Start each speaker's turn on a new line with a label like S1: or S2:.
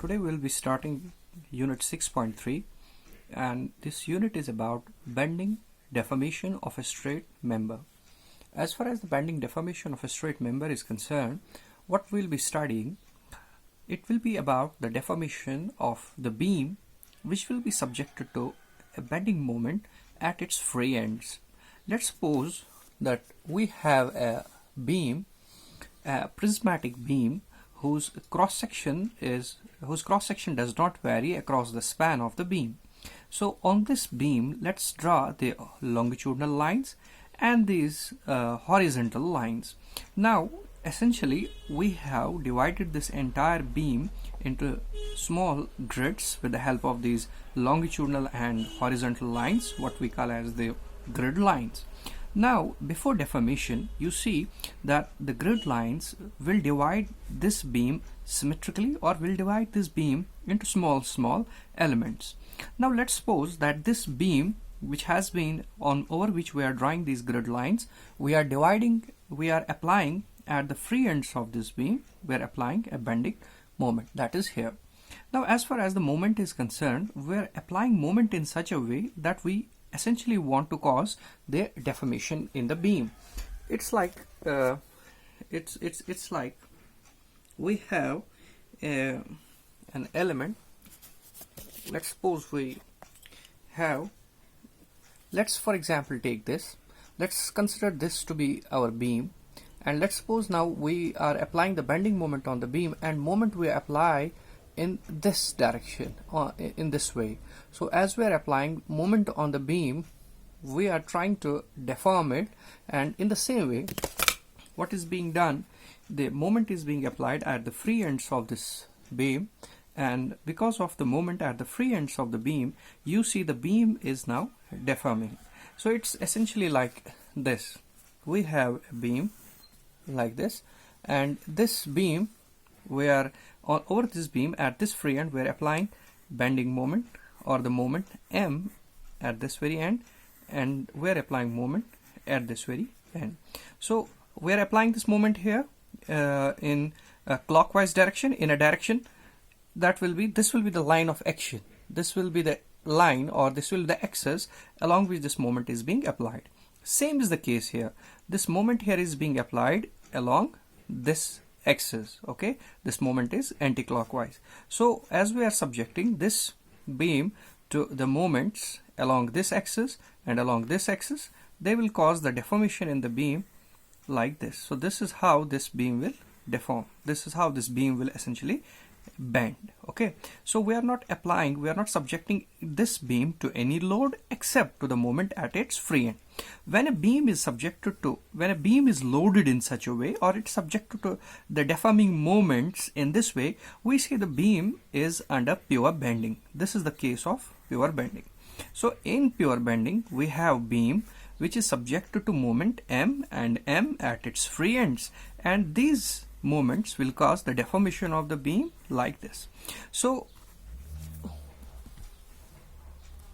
S1: Today we'll be starting unit 6.3, and this unit is about bending deformation of a straight member. As far as the bending deformation of a straight member is concerned, what we'll be studying, it will be about the deformation of the beam which will be subjected to a bending moment at its free ends. Let's suppose that we have a beam, a prismatic beam whose cross section does not vary across the span of the beam. So on this beam, let's draw the longitudinal lines and these horizontal lines. Now essentially we have divided this entire beam into small grids with the help of these longitudinal and horizontal lines, what we call as the grid lines. Now before deformation, you see that the grid lines will divide this beam symmetrically, or will divide this beam into small elements. Now let's suppose that this beam which has been over which we are drawing these grid lines, we are applying at the free ends of this beam, we are applying a bending moment, that is here. Now as far as the moment is concerned, we are applying moment in such a way that we essentially want to cause the deformation in the beam. It's like it's like we have an element. Let's suppose we have, let's for example take this, let's consider this to be our beam, and let's suppose now we are applying the bending moment on the beam, and moment we apply in this direction, or in this way. So as we are applying moment on the beam, we are trying to deform it, and in the same way what is being done, the moment is being applied at the free ends of this beam, and because of the moment at the free ends of the beam, you see the beam is now deforming. So it's essentially like this. We have a beam like this, and this beam, we are over this beam at this free end, we are applying bending moment, or the moment M at this very end, and we are applying moment at this very end. So we are applying this moment here in a clockwise direction, in a direction that will be, this will be the line of action, this will be the line, or this will be the axis along which this moment is being applied. Same is the case here. This moment here is being applied along this axis. Okay, this moment is anti-clockwise. So as we are subjecting this beam to the moments along this axis and along this axis, they will cause the deformation in the beam like this. So this is how this beam will deform. This is how this beam will essentially bend. Okay, so we are not subjecting this beam to any load except to the moment at its free end. When a beam is loaded in such a way, or it's subjected to the deforming moments in this way, we see the beam is under pure bending. This is the case of pure bending. So in pure bending, we have beam which is subjected to moment M and M at its free ends, and these moments will cause the deformation of the beam like this. So